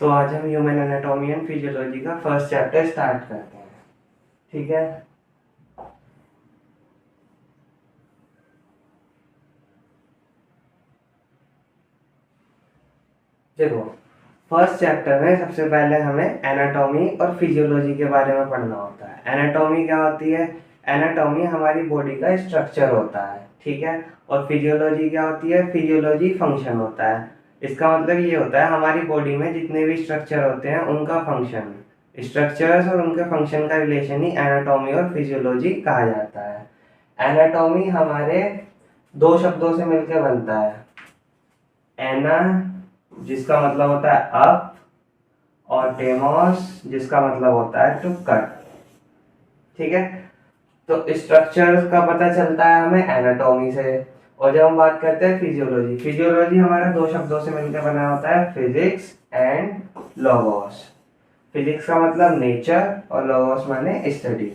तो आज हम ह्यूमन एनाटॉमी एंड फिजियोलॉजी का फर्स्ट चैप्टर स्टार्ट करते हैं। ठीक है। देखो, फर्स्ट चैप्टर में सबसे पहले हमें एनाटॉमी और फिजियोलॉजी के बारे में पढ़ना होता है। एनाटॉमी क्या होती है? एनाटॉमी हमारी बॉडी का स्ट्रक्चर होता है, ठीक है। और फिजियोलॉजी क्या होती है? फिजियोलॉजी फंक्शन होता है। इसका मतलब ये होता है हमारी बॉडी में जितने भी स्ट्रक्चर होते हैं उनका फंक्शन, स्ट्रक्चर्स और उनके फंक्शन का रिलेशन ही एनाटॉमी और फिजियोलॉजी कहा जाता है। एनाटॉमी हमारे दो शब्दों से मिलकर बनता है। एना जिसका मतलब होता है अप, और डेमोस जिसका मतलब होता है टू कट। ठीक है। तो स्ट्रक्चर का पता चलता है हमें एनाटॉमी से। और जब हम बात करते हैं फिजियोलॉजी, फिजियोलॉजी हमारा दो शब्दों से मिलकर बना होता है, फिजिक्स एंड लोगोस। फिजिक्स का मतलब नेचर और लोगोस माने स्टडी।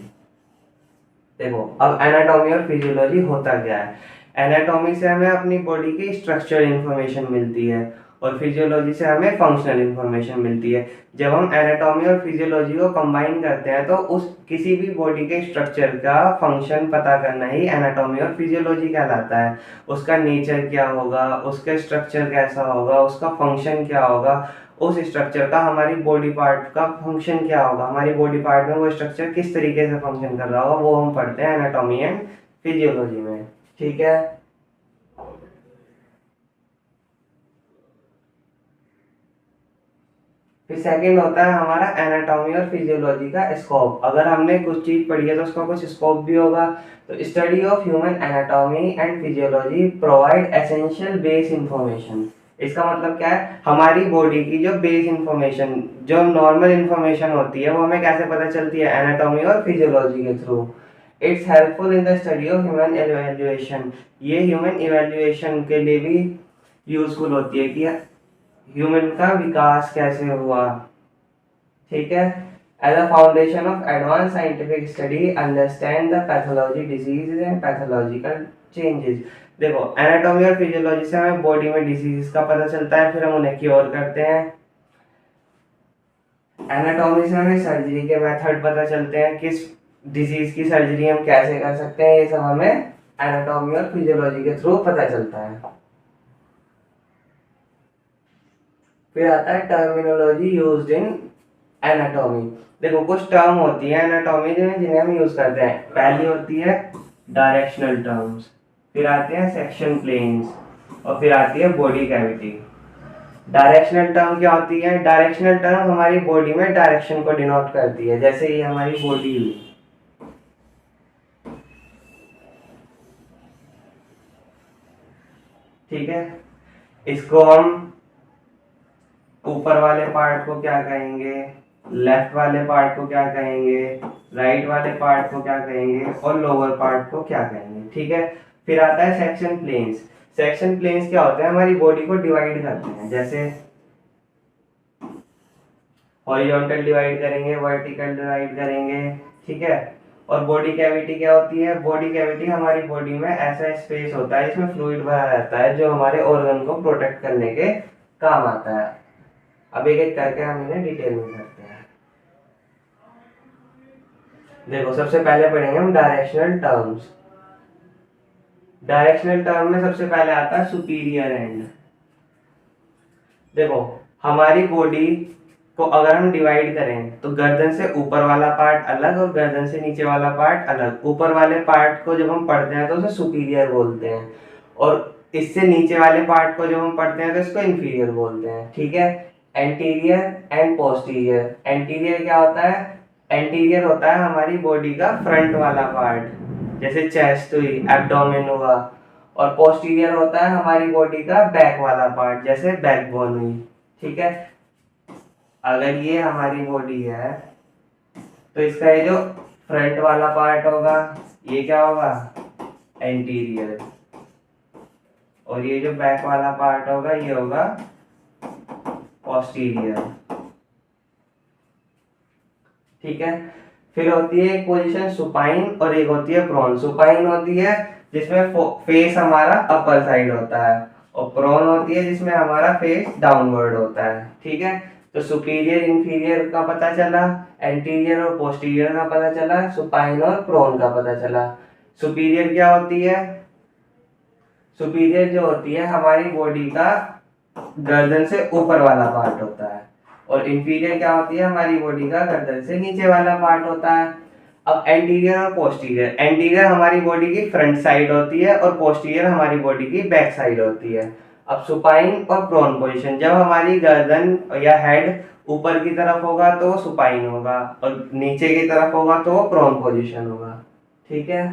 देखो, अब एनाटॉमी और फिजियोलॉजी होता क्या है। एनाटॉमी से हमें अपनी बॉडी की स्ट्रक्चर इंफॉर्मेशन मिलती है और फिजियोलॉजी से हमें फंक्शनल इंफॉर्मेशन मिलती है। जब हम एनाटॉमी और फिजियोलॉजी को कंबाइन करते हैं तो उस किसी भी बॉडी के स्ट्रक्चर का फंक्शन पता करना ही एनाटॉमी और फिजियोलॉजी कहलाता है। उसका नेचर क्या होगा, उसका स्ट्रक्चर कैसा होगा, उसका फंक्शन क्या होगा, उस स्ट्रक्चर का हमारी बॉडी पार्ट का फंक्शन क्या होगा, हमारी बॉडी पार्ट में वो स्ट्रक्चर किस तरीके से फंक्शन कर रहा होगा, वो हम पढ़ते हैं एनाटॉमी एंड फिजियोलॉजी में। ठीक है। फिर सेकंड होता है हमारा एनाटॉमी और फिजियोलॉजी का स्कोप। अगर हमने कुछ चीज पढ़ी है तो उसका कुछ स्कोप भी होगा। तो study of human anatomy and physiology provide essential base information. इसका मतलब क्या है? हमारी बॉडी की जो बेस इंफॉर्मेशन, जो नॉर्मल इंफॉर्मेशन होती है, वो हमें कैसे पता चलती है? एनाटॉमी और फिजियोलॉजी के through. It's helpful in the study of human evaluation. ये ह्यूमन इवैल्यूएशन के लिए भी यूजफुल होती है कि ह्यूमन का विकास कैसे हुआ। ठीक है। As a foundation of advance scientific study understand the pathology disease and pathological changes. देखो, एनाटॉमी और फिजियोलॉजी से हमें बॉडी में डिजीज का पता चलता है, फिर हम उन्हें क्योर करते हैं। एनाटॉमी से हमें सर्जरी के मेथड पता चलते हैं, किस डिजीज की सर्जरी हम कैसे कर सकते हैं, ये सब हमें एनाटॉमी और फिजियोलॉजी के थ्रू पता चलता है। फिर आता है टर्मिनोलॉजी यूज्ड इन एनाटॉमी। देखो, कुछ टर्म होती है एनाटॉमी जिन्हें हम यूज करते हैं। पहली होती है डायरेक्शनल टर्म्स, फिर आते हैं सेक्शन प्लेन्स, और फिर आती है बॉडी कैविटी। डायरेक्शनल टर्म क्या होती है? डायरेक्शनल टर्म हमारी बॉडी में डायरेक्शन को डिनोट करती है। जैसे ये हमारी बॉडी हुई, ठीक है। इसको हम ऊपर वाले पार्ट को क्या कहेंगे, लेफ्ट वाले पार्ट को क्या कहेंगे, राइट वाले पार्ट को क्या कहेंगे, और लोअर पार्ट को क्या कहेंगे। ठीक है। फिर आता है सेक्शन प्लेन्स। सेक्शन प्लेन्स क्या होते हैं? हमारी बॉडी को डिवाइड करते हैं। जैसे हॉरिजॉन्टल डिवाइड करेंगे, वर्टिकल डिवाइड करेंगे। ठीक है। और बॉडी कैविटी क्या होती है? बॉडी कैविटी हमारी बॉडी में ऐसा स्पेस होता है जिसमें फ्लूइड भरा रहता है, जो हमारे ऑर्गन को प्रोटेक्ट करने के काम आता है। अब एक एक करके हम इन्हें डिटेल में करते हैं। देखो, सबसे पहले पढ़ेंगे हम डायरेक्शनल टर्म्स। डायरेक्शनल टर्म में सबसे पहले आता है सुपीरियर एंड। देखो, हमारी बॉडी को अगर हम डिवाइड करें तो गर्दन से ऊपर वाला पार्ट अलग और गर्दन से नीचे वाला पार्ट अलग। ऊपर वाले पार्ट को जब हम पढ़ते हैं तो उसे सुपीरियर बोलते हैं, और इससे नीचे वाले पार्ट को जब हम पढ़ते हैं तो इसको इंफीरियर बोलते हैं। ठीक है। Anterior and posterior. एंटीरियर क्या होता है? एंटीरियर होता है हमारी बॉडी का फ्रंट वाला पार्ट, जैसे चेस्ट हुई, एब्डोमेन हुआ। और पोस्टीरियर होता है हमारी बॉडी का बैक वाला पार्ट, जैसे बैकबोन हुई। ठीक है। अगर ये हमारी बॉडी है तो इसका ये जो फ्रंट वाला पार्ट होगा ये क्या होगा? एंटीरियर। और ये जो बैक वाला पार्ट होगा ये होगा पोस्टीरियर। ठीक है। फिर होती है एक पोजीशन सुपाइन और एक होती है प्रोन। सुपाइन होती है जिसमें फेस हमारा अपर साइड होता है, और प्रोन होती है जिसमें हमारा फेस डाउनवर्ड होता है। ठीक है। तो सुपीरियर इंफीरियर का पता चला, एंटीरियर और पोस्टीरियर का पता चला, सुपाइन और प्रोन का पता चला। सुपीरियर क्या होती है? सुपीरियर जो होती है हमारी बॉडी का गर्दन से ऊपर वाला पार्ट होता है, और इंफीरियर क्या होती है? हमारी बॉडी का गर्दन से नीचे वाला पार्ट होता है। अब एंटीरियर और पोस्टीरियर, एंटीरियर हमारी बॉडी की फ्रंट साइड होती है और पोस्टीरियर हमारी बॉडी की बैक साइड होती है। अब सुपाइन और प्रोन पोजीशन, जब हमारी गर्दन या हेड ऊपर की तरफ होगा तो वो सुपाइन होगा, और नीचे की तरफ होगा तो वो प्रोन पोजीशन होगा। ठीक है,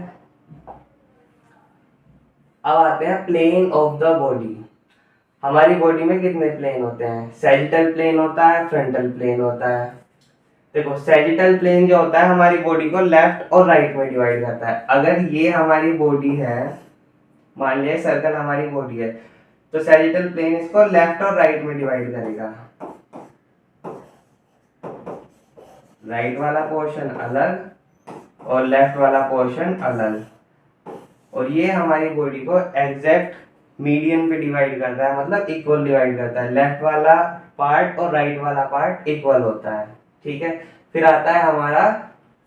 अब आते हैं प्लेन ऑफ द बॉडी। हमारी बॉडी में कितने प्लेन होते हैं? सैजिटल प्लेन होता है, फ्रंटल प्लेन होता है। देखो सैजिटल प्लेन जो होता है हमारी बॉडी को लेफ्ट और राइट में डिवाइड करता है। अगर ये हमारी बॉडी है, मान लिया सर्कल हमारी बॉडी है, तो सैजिटल प्लेन इसको लेफ्ट और राइट में डिवाइड करेगा। राइट वाला पोर्शन अलग और लेफ्ट वाला पोर्शन अलग, और ये हमारी बॉडी को एग्जैक्ट मीडियन पे डिवाइड करता है, मतलब इक्वल डिवाइड करता है। लेफ्ट वाला पार्ट और राइट वाला पार्ट इक्वल होता है। ठीक है, फिर आता है हमारा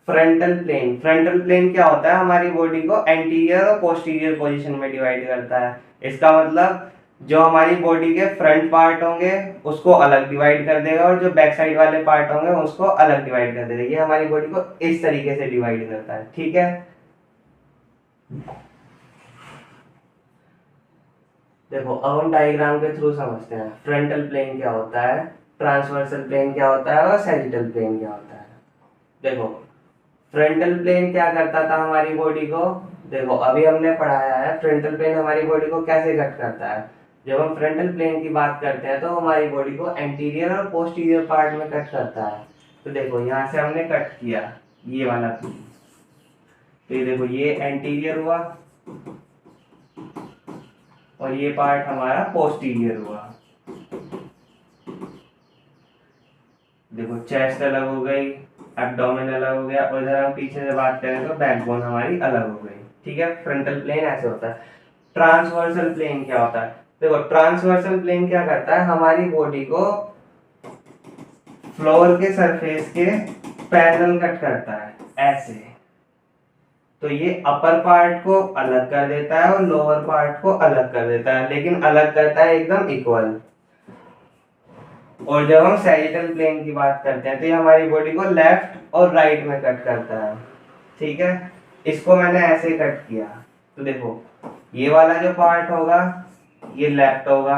फ्रंटल प्लेन। फ्रंटल प्लेन क्या होता है? हमारी बॉडी को एंटीरियर और पोस्टीरियर पोजीशन में डिवाइड करता है। इसका मतलब जो हमारी बॉडी के फ्रंट पार्ट होंगे उसको अलग डिवाइड कर देगा, और जो बैक साइड वाले पार्ट होंगे उसको अलग डिवाइड कर देगा। ये हमारी बॉडी को इस तरीके से डिवाइड करता है। ठीक है, देखो अब हम डायग्राम के थ्रू समझते हैं फ्रंटल प्लेन क्या होता है, ट्रांसवर्सल प्लेन क्या होता है और सैजिटल प्लेन क्या होता है। देखो फ्रंटल प्लेन क्या करता था हमारी बॉडी को? देखो अभी हमने पढ़ाया है फ्रंटल प्लेन हमारी बॉडी को कैसे कट करता है। जब हम फ्रंटल प्लेन की बात करते हैं तो हमारी बॉडी को एंटीरियर और पोस्टीरियर पार्ट में कट करता है। तो देखो यहाँ से हमने कट किया ये वाला पीस, तो ये देखो ये एंटीरियर हुआ और ये पार्ट हमारा पोस्टीरियर हुआ। देखो चेस्ट अलग हो गई, एब्डोमेन अलग हो गया, और इधर हम पीछे से बात करें तो बैकबोन हमारी अलग हो गई। ठीक है, फ्रंटल प्लेन ऐसे होता है। ट्रांसवर्सल प्लेन क्या होता है? देखो ट्रांसवर्सल प्लेन क्या करता है? हमारी बॉडी को फ्लोर के सरफेस के पैरेलल कट करता है ऐसे। तो ये अपर पार्ट को अलग कर देता है और लोअर पार्ट को अलग कर देता है, लेकिन अलग करता है एकदम इक्वल। और जब हम सैजिटल प्लेन की बात करते हैं तो ये हमारी बॉडी को लेफ्ट और राइट में कट करता है। ठीक है, इसको मैंने ऐसे कट किया, तो देखो ये वाला जो पार्ट होगा ये लेफ्ट होगा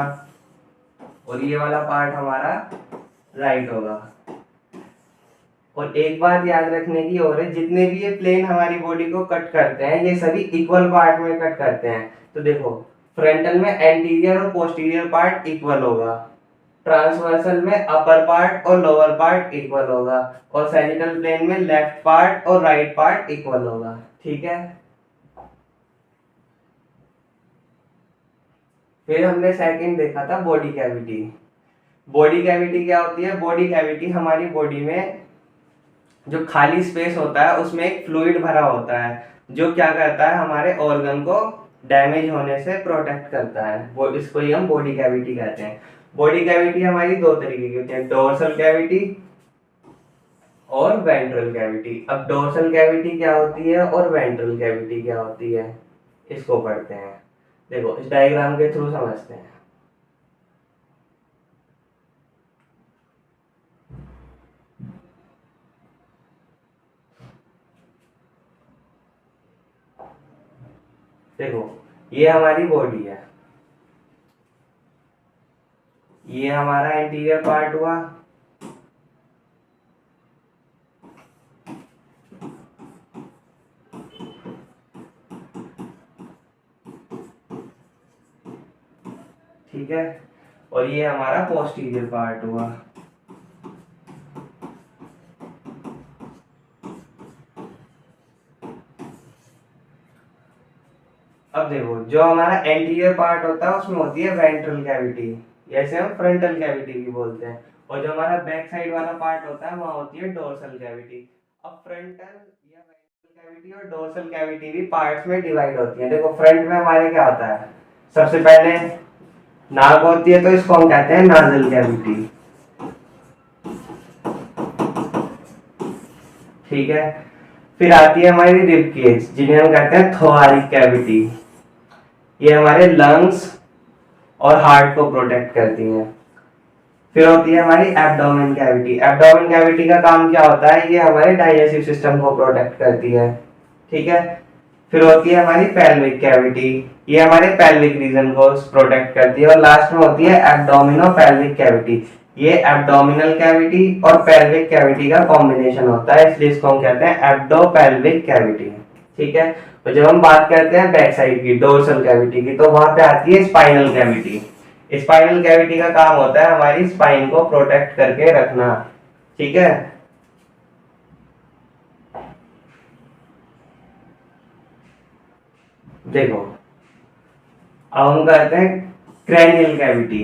और ये वाला पार्ट हमारा राइट होगा। और एक बात याद रखने की और है, जितने भी ये प्लेन हमारी बॉडी को कट करते हैं ये सभी इक्वल पार्ट में कट करते हैं। तो देखो फ्रंटल में एंटीरियर और पोस्टीरियर पार्ट इक्वल होगा, ट्रांसवर्सल में अपर पार्ट और लोअर पार्ट इक्वल होगा, और सैजिटल प्लेन में लेफ्ट पार्ट और राइट पार्ट इक्वल होगा। ठीक है, फिर हमने सेकंड देखा था बॉडी कैविटी। बॉडी कैविटी क्या होती है? बॉडी कैविटी हमारी बॉडी में जो खाली स्पेस होता है उसमें एक फ्लूइड भरा होता है, जो क्या करता है हमारे ऑर्गन को डैमेज होने से प्रोटेक्ट करता है। वो इसको ही हम बॉडी कैविटी कहते हैं। बॉडी कैविटी हमारी दो तरीके की होती है, डोर्सल कैविटी और वेंट्रल कैविटी। अब डोर्सल कैविटी क्या होती है और वेंट्रल कैविटी क्या होती है, इसको पढ़ते हैं। देखो इस डायग्राम के थ्रू समझते हैं। देखो ये हमारी बॉडी है, ये हमारा एंटीरियर पार्ट हुआ, ठीक है, और ये हमारा पोस्टीरियर पार्ट हुआ। अब देखो जो हमारा एंटीरियर पार्ट होता है उसमें होती है वेंट्रल कैविटी, जैसे हम फ्रंटल कैविटी भी बोलते हैं, और जो हमारा बैक साइड वाला पार्ट होता है वहाँ होती है डोर्सल कैविटी। अब फ्रंटल या वेंट्रल कैविटी और डोर्सल कैविटी भी पार्ट्स में डिवाइड होती है। देखो फ्रंट में हमारे क्या होता है, सबसे पहले नाक होती है, तो इसको हम कहते हैं नाजल कैविटी। ठीक है। फिर आती है हमारी रिब केज, जिन्हें हम कहते हैं थोरासिक कैविटी। ये हमारे लंग्स और हार्ट को प्रोटेक्ट करती हैं। फिर होती है हमारी एब्डोमेन कैविटी। एब्डोमेन कैविटी का काम क्या होता है, ये हमारे डाइजेस्टिव सिस्टम को प्रोटेक्ट करती है, ठीक है। फिर होती है हमारी पेल्विक कैविटी, ये हमारे पेल्विक रीजन को प्रोटेक्ट करती है। और लास्ट में होती है एब्डोमिनो पेल्विक कैविटी, ये एब्डोमिनल कैविटी और पेल्विक कैविटी का कॉम्बिनेशन होता है, इसलिए इसको हम कहते हैं एब्डोपेल्विक कैविटी, ठीक है। तो जब हम बात करते हैं बैक साइड की डोर्सल कैविटी की, तो वहां पे आती है स्पाइनल कैविटी। स्पाइनल कैविटी का काम होता है हमारी स्पाइन को प्रोटेक्ट करके रखना, ठीक है। देखो अब हम करते हैं क्रैनियल कैविटी।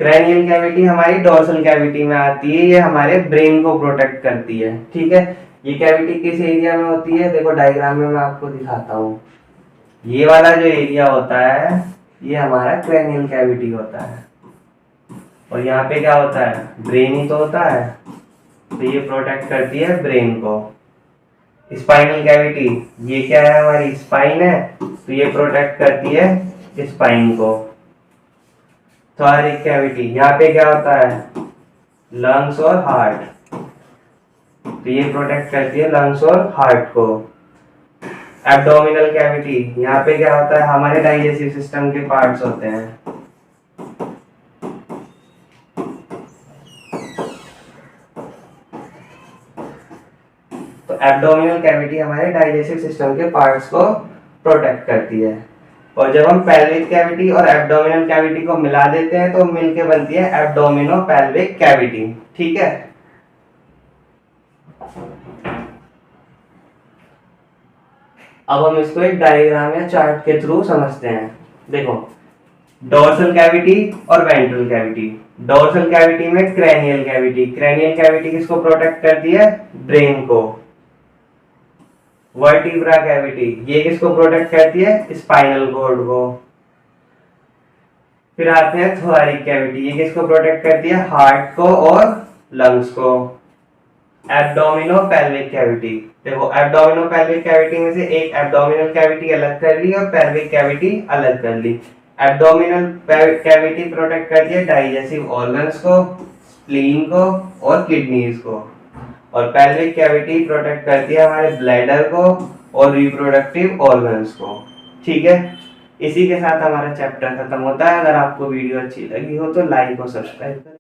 क्रैनियल कैविटी हमारी डोर्सल कैविटी में आती है, ये हमारे ब्रेन को प्रोटेक्ट करती है, ठीक है। ये कैविटी किस एरिया में होती है, देखो डायग्राम में मैं आपको दिखाता हूँ। ये वाला जो एरिया होता है ये हमारा क्रैनियल कैविटी होता है, और यहाँ पे क्या होता है, ब्रेन ही तो होता है, तो ये प्रोटेक्ट करती है ब्रेन को। स्पाइनल कैविटी, ये क्या है, हमारी स्पाइन है, तो ये प्रोटेक्ट करती है स्पाइन को। थोरैसिक कैविटी, यहाँ पे क्या होता है, लंग्स और हार्ट, तो ये प्रोटेक्ट करती है लंग्स और हार्ट को। एब्डोमिनल कैविटी, यहाँ पे क्या होता है, हमारे डाइजेस्टिव सिस्टम के पार्ट्स होते हैं। तो एब्डोमिनल कैविटी हमारे डाइजेस्टिव सिस्टम के पार्ट्स को प्रोटेक्ट करती है। और जब हम पेल्विक कैविटी और एब्डोमिनल कैविटी को मिला देते हैं तो मिलके बनती है एब्डोमिनो पेल्विक कैविटी, ठीक है। अब हम इसको एक डायग्राम या चार्ट के थ्रू समझते हैं। देखो डोर्सल कैविटी और वेंट्रल कैविटी। डोर्सल कैविटी में क्रैनियल कैविटी, क्रैनियल कैविटी किसको प्रोटेक्ट करती है, ब्रेन को। वर्टिब्रा कैविटी, ये किसको प्रोटेक्ट करती है, स्पाइनल कॉर्ड को। फिर आते हैं थोरैसिक कैविटी, ये किसको प्रोटेक्ट करती है, हार्ट को और लंग्स को। एब्डोमिनो पेल्विक कैविटी, देखो एब्डोमिनो पेल्विक कैविटी में से एक एब्डोमिनल कैविटी अलग कर ली और पेल्विक कैविटी अलग कर ली। एब्डोमिनल कैविटी प्रोटेक्ट करती है डाइजेस्टिव ऑर्गन्स को, स्प्लीन को और किडनीज को। और पेल्विक कैविटी प्रोटेक्ट करती है हमारे ब्लैडर को और रिप्रोडक्टिव ऑर्गन्स को, ठीक है। इसी के साथ हमारा चैप्टर खत्म होता है। अगर आपको वीडियो अच्छी लगी हो तो लाइक और सब्सक्राइब करें।